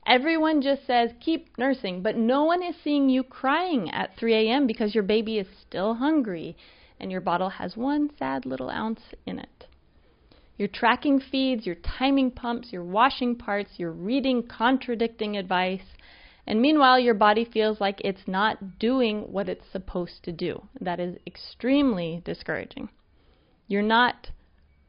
Everyone just says, keep nursing, but no one is seeing you crying at 3 a.m. because your baby is still hungry and your bottle has 1 sad little ounce in it. You're tracking feeds, you're timing pumps, you're washing parts, you're reading contradicting advice, and meanwhile your body feels like it's not doing what it's supposed to do. That is extremely discouraging. You're not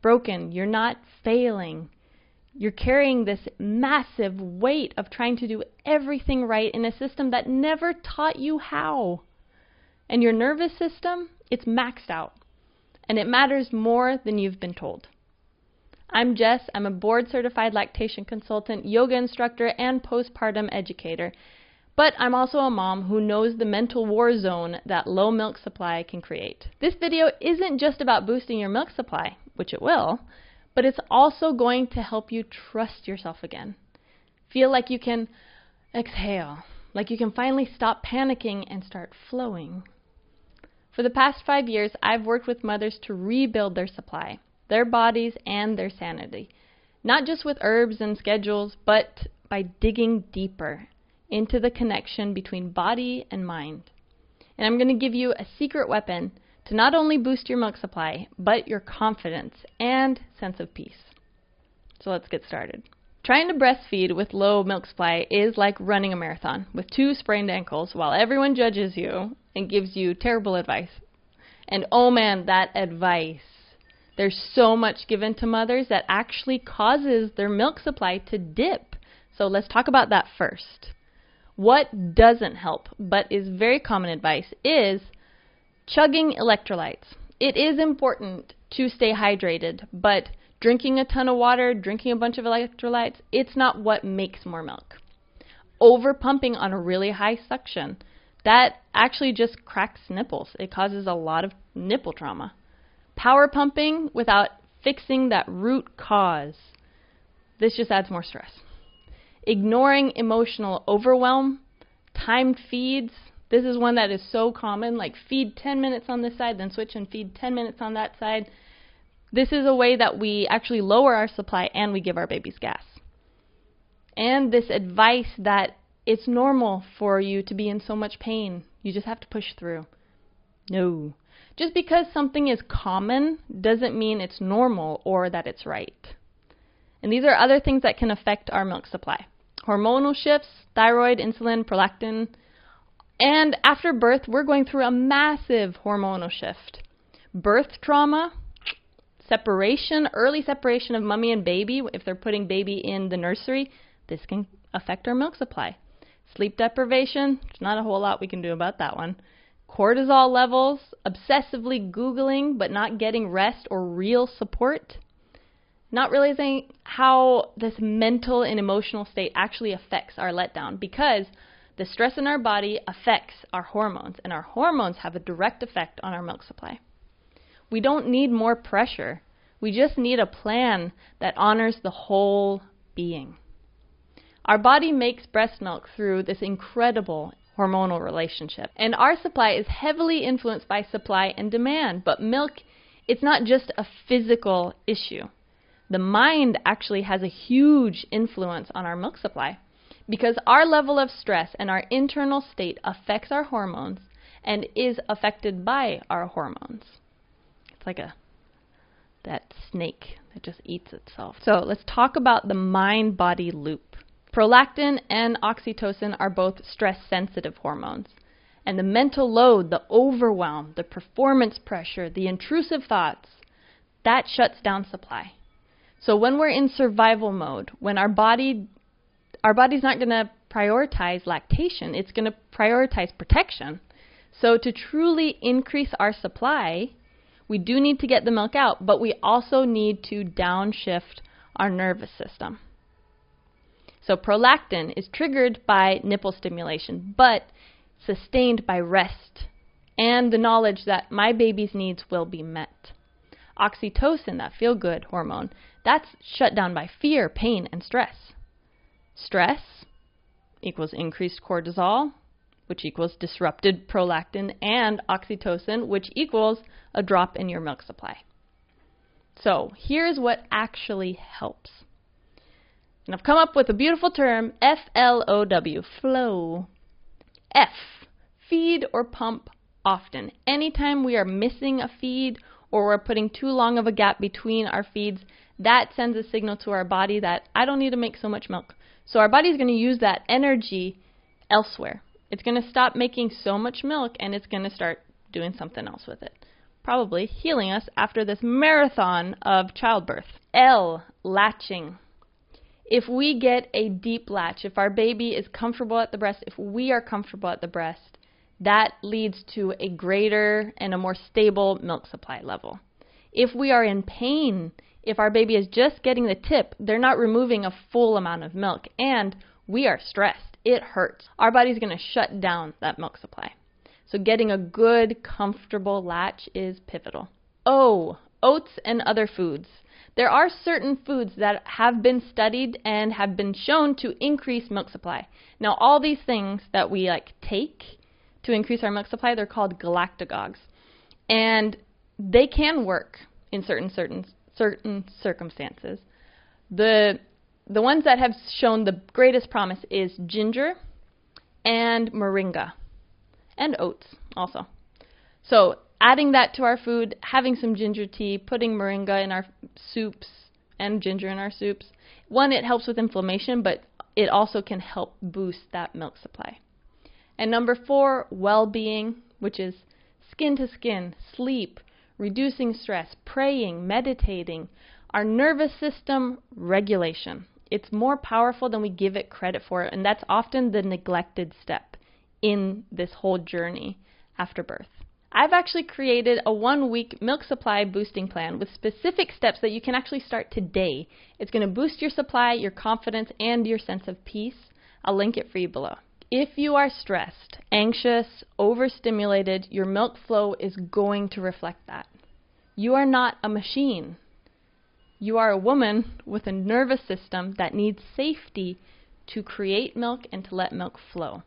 broken, you're not failing. You're carrying this massive weight of trying to do everything right in a system that never taught you how. And your nervous system, it's maxed out. And it matters more than you've been told. I'm Jess. I'm a board-certified lactation consultant, yoga instructor, and postpartum educator. But I'm also a mom who knows the mental war zone that low milk supply can create. This video isn't just about boosting your milk supply, which it will, but it's also going to help you trust yourself again. Feel like you can exhale, like you can finally stop panicking and start flowing. For the past 5 years, I've worked with mothers to rebuild their supply, their bodies, and their sanity. Not just with herbs and schedules, but by digging deeper into the connection between body and mind. And I'm going to give you a secret weapon to not only boost your milk supply, but your confidence and sense of peace. So let's get started. Trying to breastfeed with low milk supply is like running a marathon with 2 sprained ankles while everyone judges you and gives you terrible advice. And oh man, that advice. There's so much given to mothers that actually causes their milk supply to dip. So let's talk about that first. What doesn't help, but is very common advice, is chugging electrolytes. It is important to stay hydrated, but drinking a ton of water, drinking a bunch of electrolytes, it's not what makes more milk. Over pumping on a really high suction, that actually just cracks nipples. It causes a lot of nipple trauma. Power pumping without fixing that root cause, this just adds more stress. Ignoring emotional overwhelm, timed feeds, this is one that is so common, like feed 10 minutes on this side, then switch and feed 10 minutes on that side. This is a way that we actually lower our supply and we give our babies gas. And this advice that it's normal for you to be in so much pain, you just have to push through. No. Just because something is common doesn't mean it's normal or that it's right. And these are other things that can affect our milk supply. Hormonal shifts, thyroid, insulin, prolactin. And after birth, we're going through a massive hormonal shift. Birth trauma, separation, early separation of mommy and baby, if they're putting baby in the nursery, this can affect our milk supply. Sleep deprivation, there's not a whole lot we can do about that one. Cortisol levels, obsessively Googling but not getting rest or real support. Not realizing how this mental and emotional state actually affects our letdown, because the stress in our body affects our hormones, and our hormones have a direct effect on our milk supply. We don't need more pressure. We just need a plan that honors the whole being. Our body makes breast milk through this incredible hormonal relationship, and our supply is heavily influenced by supply and demand. But milk, it's not just a physical issue. The mind actually has a huge influence on our milk supply, because our level of stress and our internal state affects our hormones and is affected by our hormones. It's like that snake that just eats itself. So let's talk about the mind-body loop. Prolactin and oxytocin are both stress-sensitive hormones. And the mental load, the overwhelm, the performance pressure, the intrusive thoughts, that shuts down supply. So when we're in survival mode, when our body's not going to prioritize lactation, it's going to prioritize protection. So to truly increase our supply, we do need to get the milk out, but we also need to downshift our nervous system. So prolactin is triggered by nipple stimulation, but sustained by rest and the knowledge that my baby's needs will be met. Oxytocin, that feel-good hormone, that's shut down by fear, pain, and stress. Stress equals increased cortisol, which equals disrupted prolactin, and oxytocin, which equals a drop in your milk supply. So here's what actually helps. And I've come up with a beautiful term, F-L-O-W, flow. F, feed or pump often. Anytime we are missing a feed or we're putting too long of a gap between our feeds, that sends a signal to our body that I don't need to make so much milk. So our body's going to use that energy elsewhere. It's going to stop making so much milk and it's going to start doing something else with it. Probably healing us after this marathon of childbirth. L, latching. If we get a deep latch, if our baby is comfortable at the breast, if we are comfortable at the breast, that leads to a greater and a more stable milk supply level. If we are in pain, if our baby is just getting the tip, they're not removing a full amount of milk, and we are stressed, it hurts, our body's going to shut down that milk supply. So getting a good, comfortable latch is pivotal. O, oats and other foods. There are certain foods that have been studied and have been shown to increase milk supply. Now, all these things that we take to increase our milk supply, they're called galactagogues. And they can work in certain circumstances. The ones that have shown the greatest promise is ginger and moringa. And oats also. So adding that to our food, having some ginger tea, putting moringa in our soups and ginger in our soups. One, it helps with inflammation, but it also can help boost that milk supply. And number 4, well-being, which is skin to skin, sleep, reducing stress, praying, meditating, our nervous system regulation. It's more powerful than we give it credit for, and that's often the neglected step in this whole journey after birth. I've actually created a 1-week milk supply boosting plan with specific steps that you can actually start today. It's going to boost your supply, your confidence, and your sense of peace. I'll link it for you below. If you are stressed, anxious, overstimulated, your milk flow is going to reflect that. You are not a machine. You are a woman with a nervous system that needs safety to create milk and to let milk flow.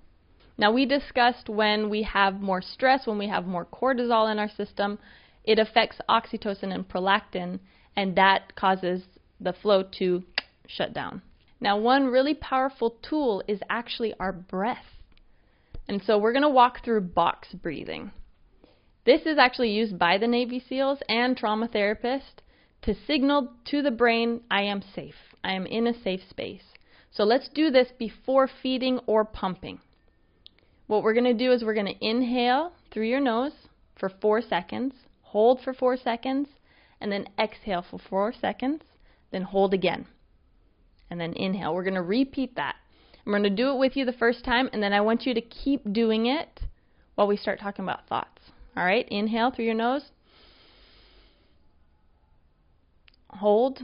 Now, we discussed when we have more stress, when we have more cortisol in our system, it affects oxytocin and prolactin, and that causes the flow to shut down. Now, one really powerful tool is actually our breath. And so we're going to walk through box breathing. This is actually used by the Navy SEALs and trauma therapists to signal to the brain, I am safe. I am in a safe space. So let's do this before feeding or pumping. What we're going to do is we're going to inhale through your nose for 4 seconds, hold for 4 seconds, and then exhale for 4 seconds, then hold again, and then inhale. We're going to repeat that. I'm going to do it with you the first time, and then I want you to keep doing it while we start talking about thoughts. All right, inhale through your nose, hold,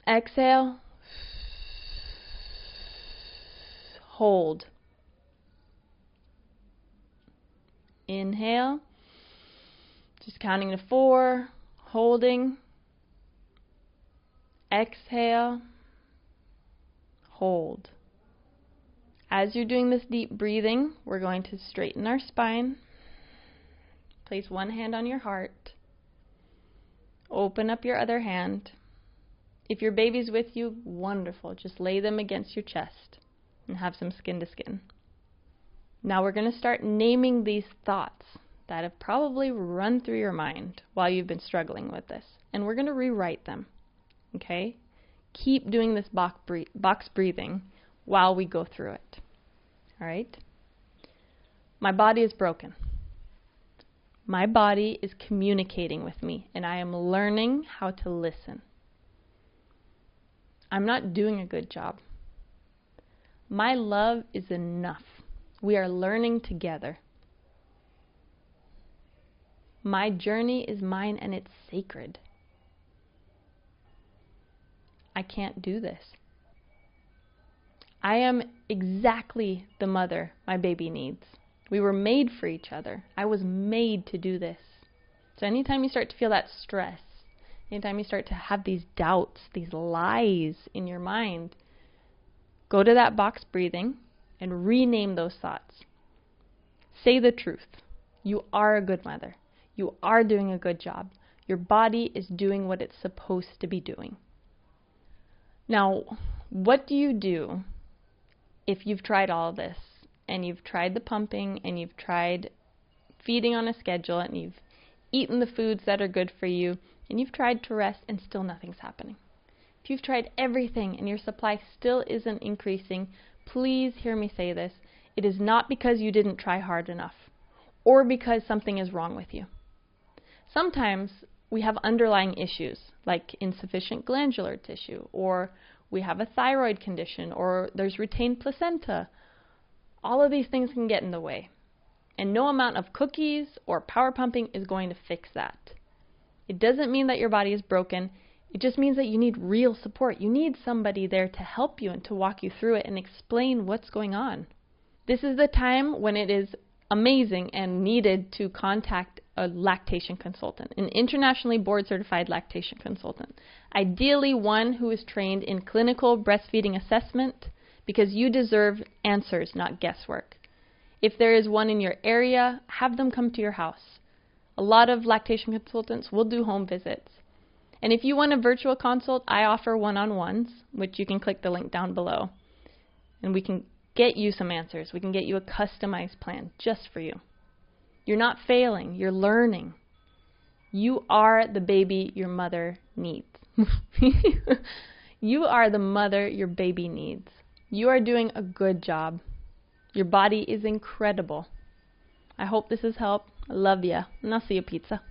exhale, hold. Inhale, just counting to 4, holding. Exhale, hold. As you're doing this deep breathing, we're going to straighten our spine. Place one hand on your heart. Open up your other hand. If your baby's with you, wonderful. Just lay them against your chest and have some skin to skin. Now we're going to start naming these thoughts that have probably run through your mind while you've been struggling with this. And we're going to rewrite them. Okay? Keep doing this box breathing while we go through it. All right? My body is broken. My body is communicating with me, and I am learning how to listen. I'm not doing a good job. My love is enough. We are learning together. My journey is mine and it's sacred. I can't do this. I am exactly the mother my baby needs. We were made for each other. I was made to do this. So anytime you start to feel that stress, anytime you start to have these doubts, these lies in your mind, go to that box breathing and rename those thoughts. Say the truth. You are a good mother. You are doing a good job. Your body is doing what it's supposed to be doing. Now, what do you do if you've tried all this, and you've tried the pumping, and you've tried feeding on a schedule, and you've eaten the foods that are good for you, and you've tried to rest, and still nothing's happening? If you've tried everything and your supply still isn't increasing, please hear me say this. It is not because you didn't try hard enough, or because something is wrong with you. Sometimes we have underlying issues, like insufficient glandular tissue, or we have a thyroid condition, or there's retained placenta. All of these things can get in the way, and no amount of cookies or power pumping is going to fix that. It doesn't mean that your body is broken. It just means that you need real support. You need somebody there to help you and to walk you through it and explain what's going on. This is the time when it is amazing and needed to contact a lactation consultant, an internationally board-certified lactation consultant. Ideally one who is trained in clinical breastfeeding assessment, because you deserve answers, not guesswork. If there is one in your area, have them come to your house. A lot of lactation consultants will do home visits. And if you want a virtual consult, I offer one-on-ones, which you can click the link down below. And we can get you some answers. We can get you a customized plan just for you. You're not failing. You're learning. You are the baby your mother needs. You are the mother your baby needs. You are doing a good job. Your body is incredible. I hope this has helped. I love ya, and I'll see you, pizza.